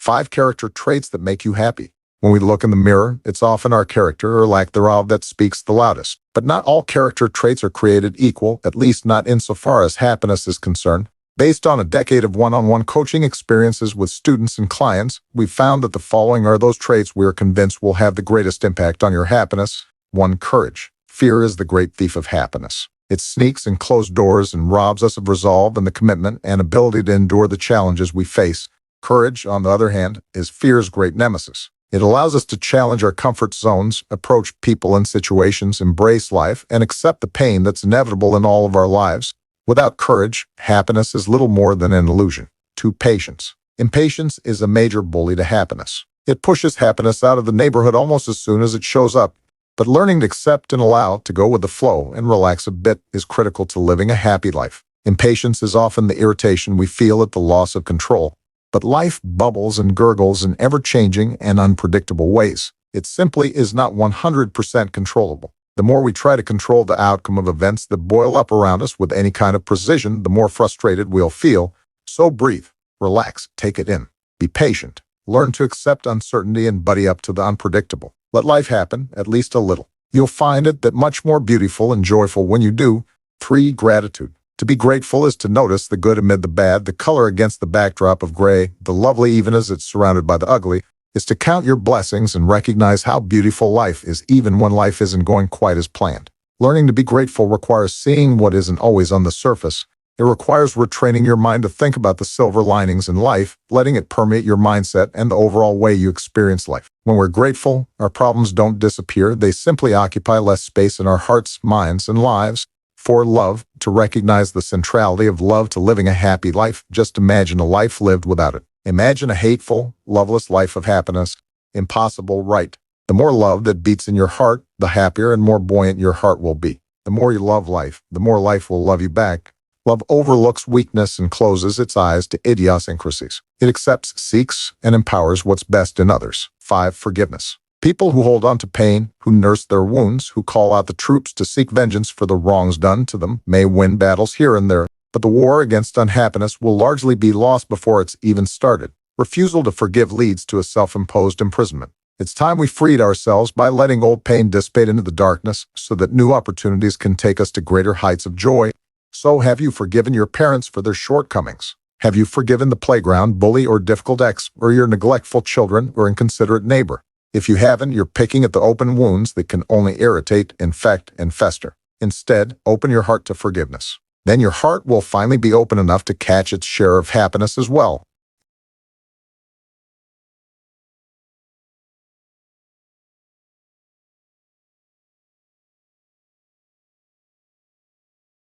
5 character traits that make you happy. When we look in the mirror, it's often our character or lack thereof that speaks the loudest. But not all character traits are created equal, at least not insofar as happiness is concerned. Based on a decade of one-on-one coaching experiences with students and clients, we've found that the following are those traits we are convinced will have the greatest impact on your happiness. 1. Courage. Fear is the great thief of happiness. It sneaks in closed doors and robs us of resolve and the commitment and ability to endure the challenges we face. Courage, on the other hand, is fear's great nemesis. It allows us to challenge our comfort zones, approach people and situations, embrace life, and accept the pain that's inevitable in all of our lives. Without courage, happiness is little more than an illusion. 2. Patience. Impatience is a major bully to happiness. It pushes happiness out of the neighborhood almost as soon as it shows up. But learning to accept and allow to go with the flow and relax a bit is critical to living a happy life. Impatience is often the irritation we feel at the loss of control. But life bubbles and gurgles in ever-changing and unpredictable ways. It simply is not 100% controllable. The more we try to control the outcome of events that boil up around us with any kind of precision, the more frustrated we'll feel. So breathe, relax, take it in. Be patient. Learn to accept uncertainty and buddy up to the unpredictable. Let life happen, at least a little. You'll find it that much more beautiful and joyful when you do. 3. Gratitude. To be grateful is to notice the good amid the bad, the color against the backdrop of gray, the lovely even as it's surrounded by the ugly. Is to count your blessings and recognize how beautiful life is even when life isn't going quite as planned. Learning to be grateful requires seeing what isn't always on the surface. It requires retraining your mind to think about the silver linings in life, letting it permeate your mindset and the overall way you experience life. When we're grateful, our problems don't disappear. They simply occupy less space in our hearts, minds, and lives. 4. Love. To recognize the centrality of love to living a happy life. Just imagine a life lived without it. Imagine a hateful, loveless life of happiness. Impossible, right? The more love that beats in your heart, the happier and more buoyant your heart will be. The more you love life, the more life will love you back. Love overlooks weakness and closes its eyes to idiosyncrasies. It accepts, seeks, and empowers what's best in others. 5. Forgiveness. People who hold on to pain, who nurse their wounds, who call out the troops to seek vengeance for the wrongs done to them, may win battles here and there, but the war against unhappiness will largely be lost before it's even started. Refusal to forgive leads to a self-imposed imprisonment. It's time we freed ourselves by letting old pain dissipate into the darkness so that new opportunities can take us to greater heights of joy. So have you forgiven your parents for their shortcomings? Have you forgiven the playground bully or difficult ex, or your neglectful children or inconsiderate neighbor? If you haven't, you're picking at the open wounds that can only irritate, infect, and fester. Instead, open your heart to forgiveness. Then your heart will finally be open enough to catch its share of happiness as well.